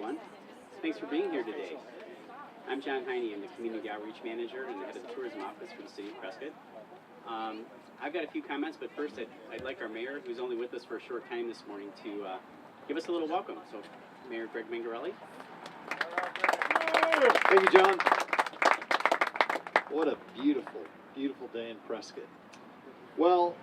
everyone. Thanks for being here today. I'm John Heine. I'm the Community Outreach Manager and the head of the Tourism Office for the City of Prescott. I've got a few comments, but first I'd like our mayor, who's only with us for a short time this morning, to give us a little welcome. So, Mayor Greg Mangarelli. Thank you, John. What a beautiful, beautiful day in Prescott. Well,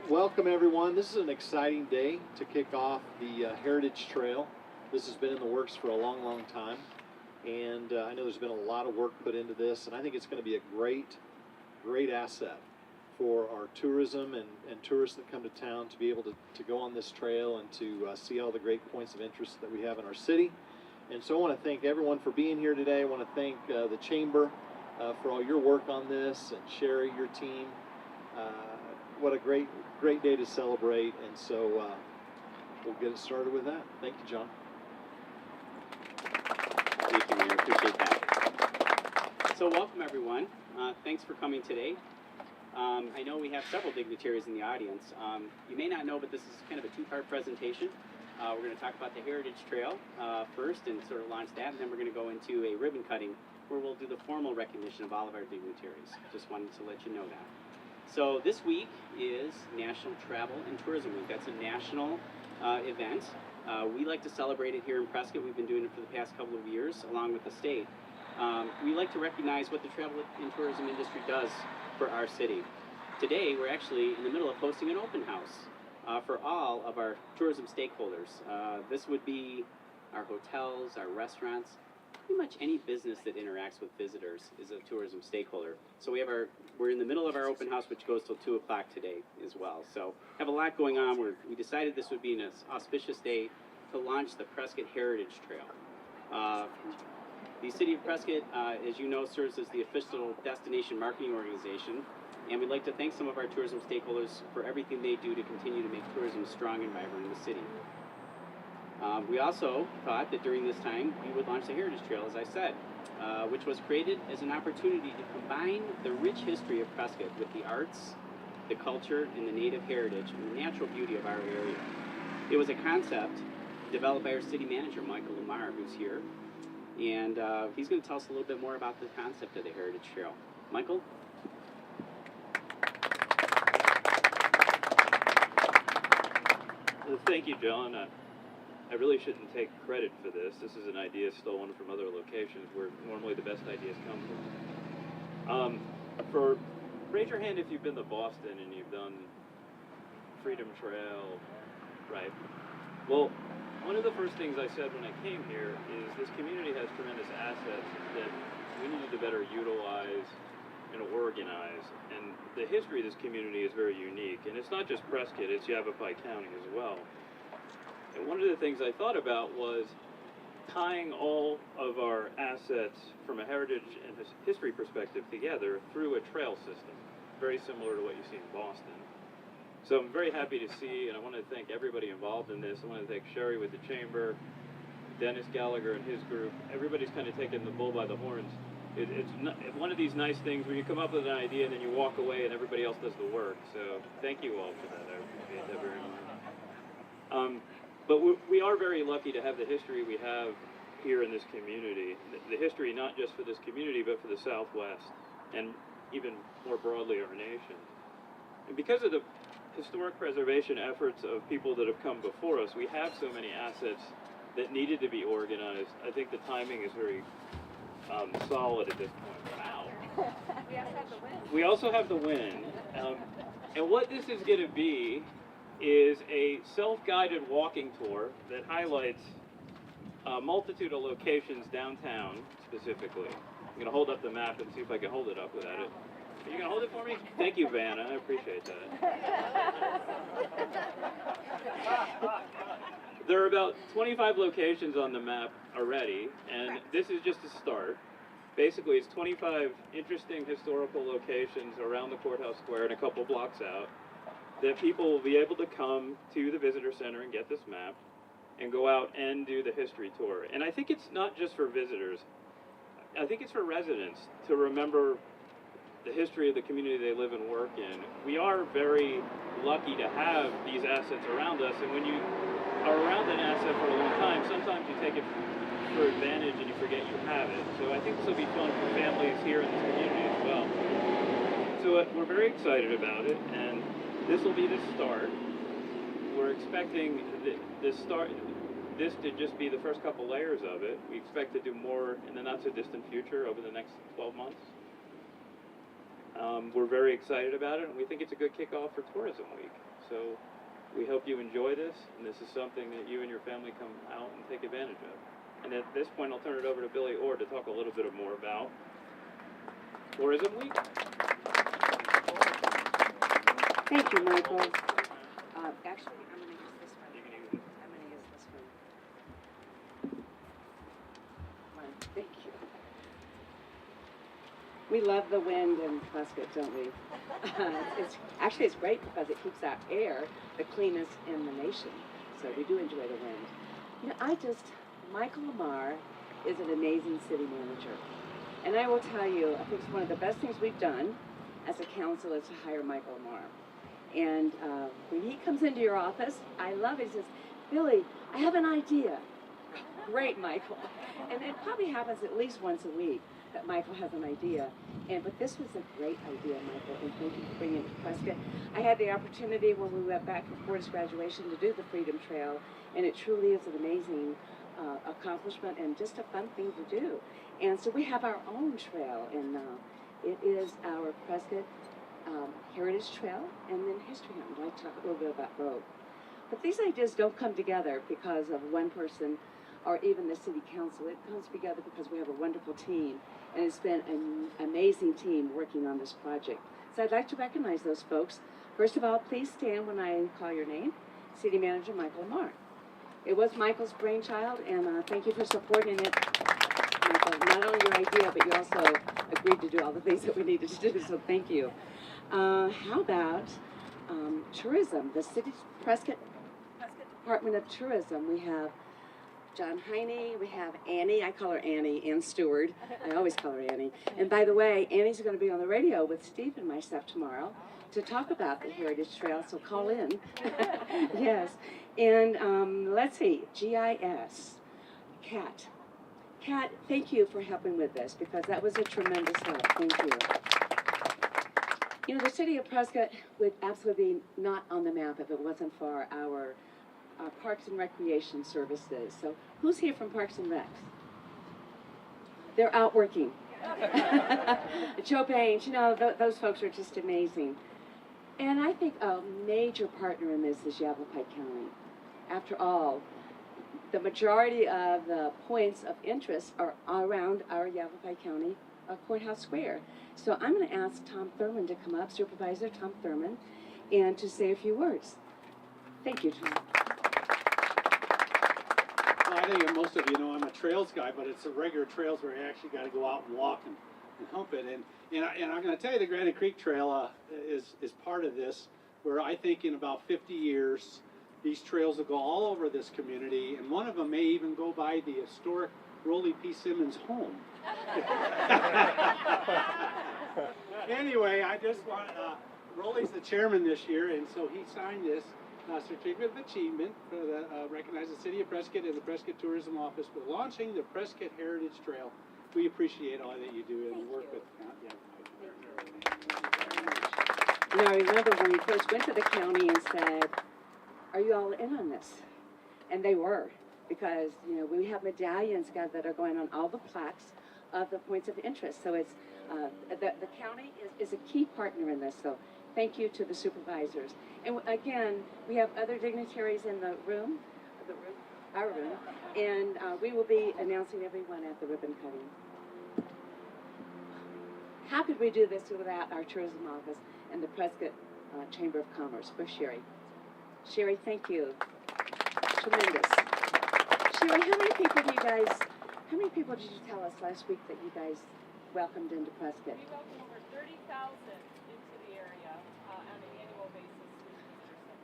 welcome everyone. This is an exciting day to kick off the Heritage Trail. This has been in the works for a long, long time. And I know there's been a lot of work put into this, and I think it's going to be a great, great asset for our tourism and tourists that come to town to be able to go on this trail and to see all the great points of interest that we have in our city. And so I want to thank everyone for being here today. I want to thank the Chamber for all your work on this, and Sherry, your team. What a great, great day to celebrate. And so we'll get it started with that. Thank you, John. Thank you, Mayor. Appreciate that. So welcome, everyone. Thanks for coming today. I know we have several dignitaries in the audience. You may not know, but this is kind of a two-part presentation. We're going to talk about the Heritage Trail first and sort of launch that, and then we're going to go into a ribbon cutting where we'll do the formal recognition of all of our dignitaries. Just wanted to let you know that. So this week is National Travel and Tourism Week. That's a national event. We like to celebrate it here in Prescott. We've been doing it for the past couple of years along with the state. We like to recognize what the travel and tourism industry does for our city. Today we're actually in the middle of hosting an open house for all of our tourism stakeholders. This would be our hotels, our restaurants, pretty much any business that interacts with visitors is a tourism stakeholder. So we're in the middle of our open house, which goes till 2 o'clock today as well. So have a lot going on. We decided this would be an auspicious day to launch the Prescott Heritage Trail. The City of Prescott, as you know, serves as the official destination marketing organization, and we'd like to thank some of our tourism stakeholders for everything they do to continue to make tourism strong and vibrant in the city. We also thought that during this time we would launch the Heritage Trail, as I said, which was created as an opportunity to combine the rich history of Prescott with the arts, the culture, and the native heritage and the natural beauty of our area. It was a concept developed by our city manager, Michael Lamar, who's here, and he's going to tell us a little bit more about the concept of the Heritage Trail. Michael? Thank you, John. I really shouldn't take credit for this. This is an idea stolen from other locations where normally the best ideas come from. Raise your hand if you've been to Boston and you've done Freedom Trail, right? Well, one of the first things I said when I came here is this community has tremendous assets that we need to better utilize and organize. And the history of this community is very unique. And it's not just Prescott, it's Yavapai County as well. And one of the things I thought about was tying all of our assets from a heritage and history perspective together through a trail system, very similar to what you see in Boston. So I'm very happy to see, and I want to thank everybody involved in this. I want to thank Sherry with the Chamber, Dennis Gallagher and his group. Everybody's kind of taken the bull by the horns. It's one of these nice things where you come up with an idea and then you walk away and everybody else does the work. So thank you all for that. I appreciate that very much. But we are very lucky to have the history we have here in this community. The history not just for this community, but for the Southwest and even more broadly our nation. And because of the historic preservation efforts of people that have come before us, we have so many assets that needed to be organized. I think the timing is very solid at this point. Wow. We also have the wind. And what this is going to be is a self-guided walking tour that highlights a multitude of locations downtown specifically. I'm going to hold up the map and see if I can hold it up without it. Are you going to hold it for me? Thank you, Vanna. I appreciate that. There are about 25 locations on the map already, and this is just a start. Basically, it's 25 interesting historical locations around the courthouse square and a couple blocks out that people will be able to come to the visitor center and get this map and go out and do the history tour. And I think it's not just for visitors. I think it's for residents to remember the history of the community they live and work in. We are very lucky to have these assets around us, and when you are around an asset for a long time, sometimes you take it for advantage and you forget you have it. So I think this will be fun for families here in this community as well. So we're very excited about it, and this will be the start. We're expecting this to just be the first couple layers of it. We expect to do more in the not so distant future over the next 12 months. We're very excited about it, and we think it's a good kickoff for Tourism Week. So we hope you enjoy this, and this is something that you and your family come out and take advantage of. And at this point, I'll turn it over to Billy Orr to talk a little bit more about Tourism Week. Thank you, Michael. Actually, I'm going to use this one. You can use it. I'm going to use this one. Thank you. We love the wind in Prescott, don't we? It's great because it keeps our air the cleanest in the nation. So we do enjoy the wind. You know, Michael Lamar is an amazing city manager. And I will tell you, I think it's one of the best things we've done as a council is to hire Michael Lamar. And when he comes into your office, I love it. He says, Billy, I have an idea. Great, Michael. And it probably happens at least once a week that Michael has an idea. But this was a great idea, Michael, and thank you for bringing it to Prescott. I had the opportunity when we went back for his graduation to do the Freedom Trail, and it truly is an amazing accomplishment and just a fun thing to do. And so we have our own trail, and it is our Prescott Heritage Trail and then History Hunt. I'd like to talk a little bit about both. But these ideas don't come together because of one person or even the city council. It comes together because we have a wonderful team, and it's been an amazing team working on this project. So I'd like to recognize those folks. First of all, please stand when I call your name. City Manager Michael Lamar. It was Michael's brainchild, and thank you for supporting it. Michael, not only your idea, but you also agreed to do all the things that we needed to do, so thank you. How about tourism? The City of Prescott Department of Tourism. We have John Heine, we have Annie, I call her Annie, Ann Stewart. I always call her Annie. And by the way, Annie's going to be on the radio with Steve and myself tomorrow to talk about the Heritage Trail, so call in. Yes. And let's see, GIS, Kat. Kat, thank you for helping with this, because that was a tremendous help. Thank you. You know, the City of Prescott would absolutely be not on the map if it wasn't for our Parks and Recreation services. So who's here from Parks and Recs? They're out working. Joe Baines, you know, those folks are just amazing. And I think a major partner in this is Yavapai County. After all, the majority of the points of interest are around our Yavapai County Courthouse Square. So I'm going to ask Tom Thurman to come up, Supervisor Tom Thurman, and to say a few words. Thank you, Tom. Well, I think most of you know I'm a trails guy, but it's the regular trails where you actually got to go out and walk and hump it. And I'm going to tell you the Granite Creek Trail is part of this, where I think in about 50 years, these trails will go all over this community, and one of them may even go by the historic Rollie P. Simmons home. Anyway, I just want, Rollie's the chairman this year, and so he signed this certificate of achievement for the recognize the City of Prescott and the Prescott Tourism Office for launching the Prescott Heritage Trail. We appreciate all that you do and work with. You know, I remember when we first went to the county and said, "Are you all in on this?" And they were, because you know we have medallions that are going on all the plaques of the points of interest. So it's the county is a key partner in this. So thank you to the supervisors. And again, we have other dignitaries in the room, our room, and we will be announcing everyone at the ribbon cutting. How could we do this without our tourism office and the Prescott Chamber of Commerce? Where's Sherry? Sherry, thank you. Tremendous. Sherry, how many people did you tell us last week that you guys welcomed into Prescott? We welcome over 30,000 into the area on an annual basis.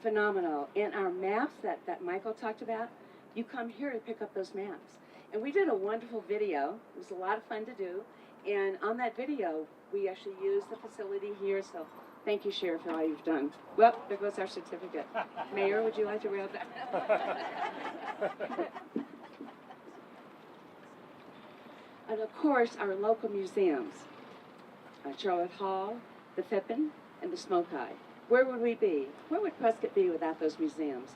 Phenomenal. And our maps that Michael talked about, you come here to pick up those maps. And we did a wonderful video. It was a lot of fun to do. And on that video, we actually used the facility here. So thank you, Sheriff, for all you've done. Well, there goes our certificate. Mayor, would you like to read that? And of course, our local museums, Charlotte Hall, the Fippen, and the Smoke Eye. Where would we be? Where would Prescott be without those museums?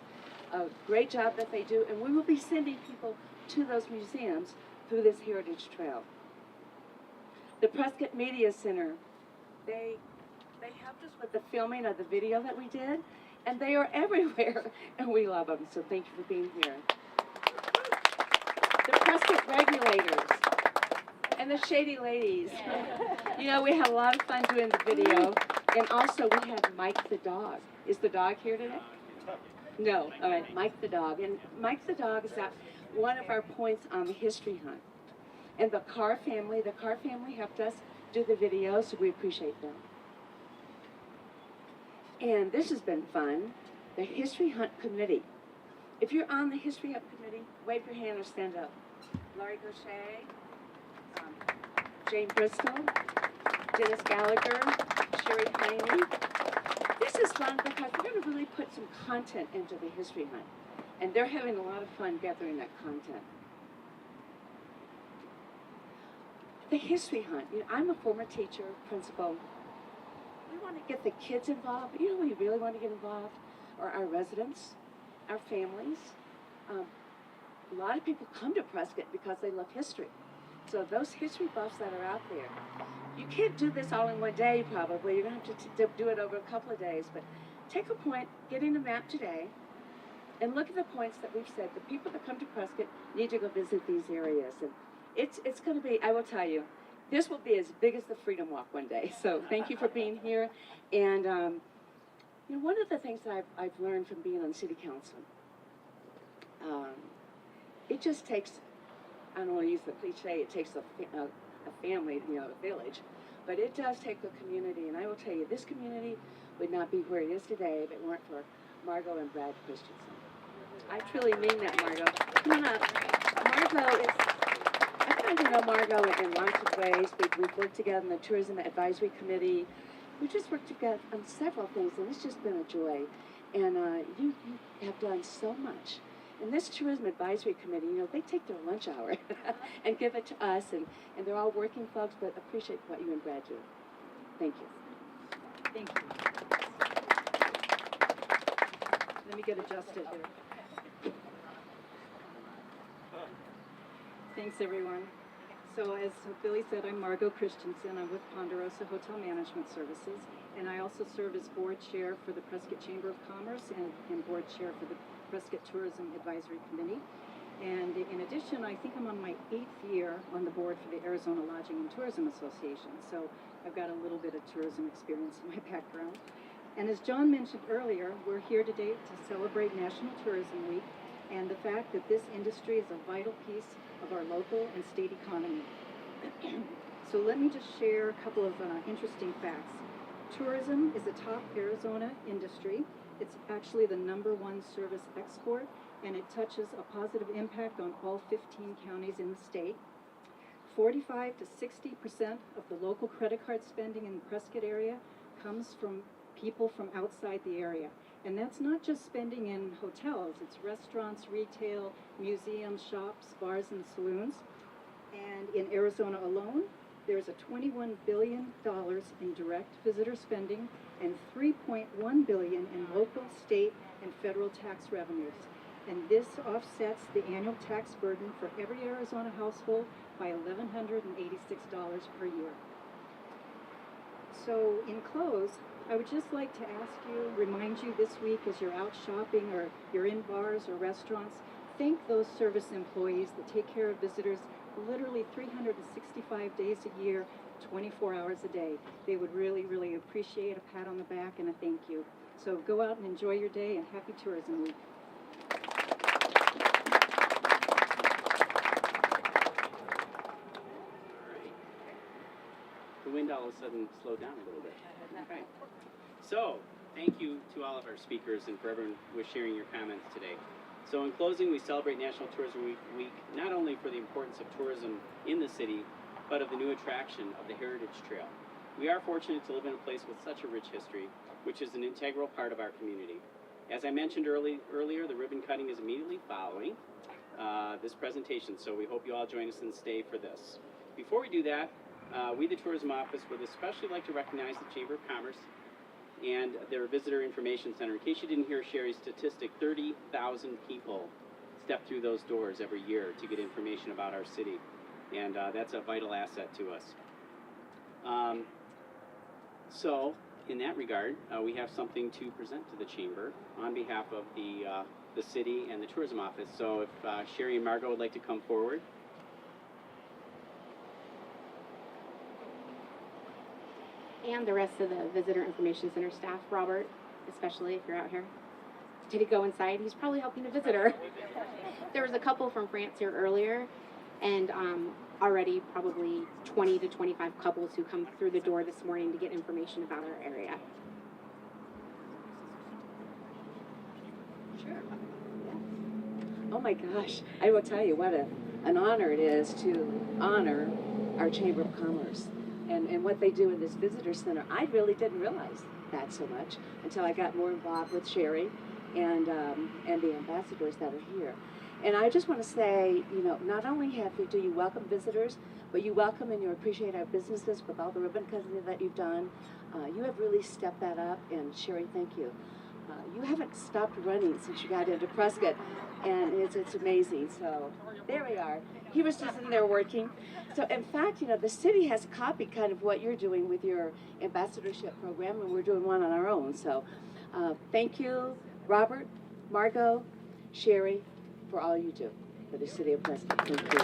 A great job that they do, and we will be sending people to those museums through this Heritage Trail. The Prescott Media Center, they helped us with the filming of the video that we did, and they are everywhere, and we love them, so thank you for being here. The Prescott Regulators and the Shady Ladies. You know, we had a lot of fun doing the video, and also we had Mike the dog. Is the dog here today? No, all right, Mike the dog. And Mike the dog is at one of our points on the history hunt. And the Carr family helped us do the video, so we appreciate them. And this has been fun, the History Hunt Committee. If you're on the History Hunt Committee, wave your hand or stand up. Laurie Gaucher, Jane Bristol, Dennis Gallagher, Sherry Piney. This is fun because we're going to really put some content into the History Hunt. And they're having a lot of fun gathering that content. The History Hunt, you know, I'm a former teacher, principal. We want to get the kids involved, but you know who we really want to get involved? Are our residents, our families. A lot of people come to Prescott because they love history. So those history buffs that are out there, you can't do this all in one day probably. You're going to have to do it over a couple of days. But take a point, get in a map today, and look at the points that we've said. The people that come to Prescott need to go visit these areas. And it's going to be, I will tell you, this will be as big as the Freedom Walk one day. So thank you for being here. And you know, one of the things that I've learned from being on City Council, it just takes, I don't want to use the cliche, it takes a family, you know, a village, but it does take a community. And I will tell you, this community would not be where it is today if it weren't for Margot and Brad Christensen. I truly mean that, Margot. Come on up. Margot is, I've gotten to know Margot in lots of ways. We've worked together in the Tourism Advisory Committee. We just worked together on several things, and it's just been a joy. And you have done so much. And this Tourism Advisory Committee, you know, they take their lunch hour and give it to us, and they're all working folks, but appreciate what you and Brad do. Thank you. Thank you. Let me get adjusted here. Thanks, everyone. So as Billy said, I'm Margot Christensen. I'm with Ponderosa Hotel Management Services, and I also serve as board chair for the Prescott Chamber of Commerce and board chair for the Prescott Tourism Advisory Committee. And in addition, I think I'm on my 8th year on the board for the Arizona Lodging and Tourism Association. So I've got a little bit of tourism experience in my background. And as John mentioned earlier, we're here today to celebrate National Tourism Week and the fact that this industry is a vital piece of our local and state economy. So let me just share a couple of interesting facts. Tourism is a top Arizona industry. It's actually the #1 service export, and it touches a positive impact on all 15 counties in the state. 45 to 60% of the local credit card spending in the Prescott area comes from people from outside the area. And that's not just spending in hotels, it's restaurants, retail, museums, shops, bars, and saloons. And in Arizona alone, there's a $21 billion in direct visitor spending and $3.1 billion in local, state, and federal tax revenues. And this offsets the annual tax burden for every Arizona household by $1,186 per year. So in close, I would just like to remind you this week as you're out shopping or you're in bars or restaurants, thank those service employees that take care of visitors literally 365 days a year, 24 hours a day. They would really, really appreciate a pat on the back and a thank you. So go out and enjoy your day, and happy Tourism Week. The wind all of a sudden slowed down a little bit. Okay. So, thank you to all of our speakers and for everyone who was sharing your comments today. So in closing, we celebrate National Tourism Week not only for the importance of tourism in the city, but of the new attraction of the Heritage Trail. We are fortunate to live in a place with such a rich history, which is an integral part of our community. As I mentioned earlier, the ribbon cutting is immediately following this presentation, so we hope you all join us and stay for this. before we do that, we, the Tourism Office, would especially like to recognize the Chamber of Commerce and their Visitor Information Center. In case you didn't hear Sherry's statistic, 30,000 people step through those doors every year to get information about our city, and that's a vital asset to us. So, in that regard, we have something to present to the Chamber on behalf of the city and the Tourism Office. So if Sherry and Margot would like to come forward. And the rest of the Visitor Information Center staff, Robert, especially if you're out here. Did he go inside? He's probably helping a visitor. There was a couple from France here earlier, and already probably 20 to 25 couples who come through the door this morning to get information about our area. Sure. Oh my gosh, I will tell you what an honor it is to honor our Chamber of Commerce and what they do in this visitor center. I really didn't realize that so much until I got more involved with Sherry and the ambassadors that are here. And I just want to say, you know, not only do you welcome visitors, but you welcome and you appreciate our businesses with all the ribbon cutting that you've done. You have really stepped that up, and Sherry, thank you. You haven't stopped running since you got into Prescott, and it's amazing. So there we are. He was just in there working. So in fact, you know, the city has copied kind of what you're doing with your ambassadorship program, and we're doing one on our own. So thank you, Robert, Margot, Sherry, for all you do for the City of Prescott. Thank you.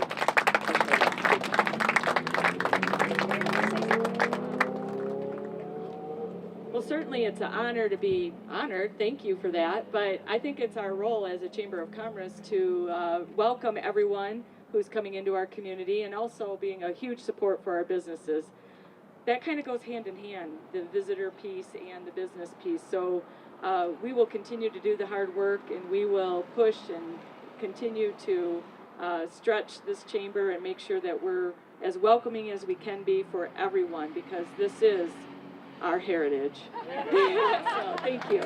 Well, certainly it's an honor to be honored. Thank you for that. But I think it's our role as a Chamber of Commerce to welcome everyone who's coming into our community and also being a huge support for our businesses. That kind of goes hand in hand, the visitor piece and the business piece. So we will continue to do the hard work, and we will push and continue to stretch this chamber and make sure that we're as welcoming as we can be for everyone, because this is our heritage. So thank you.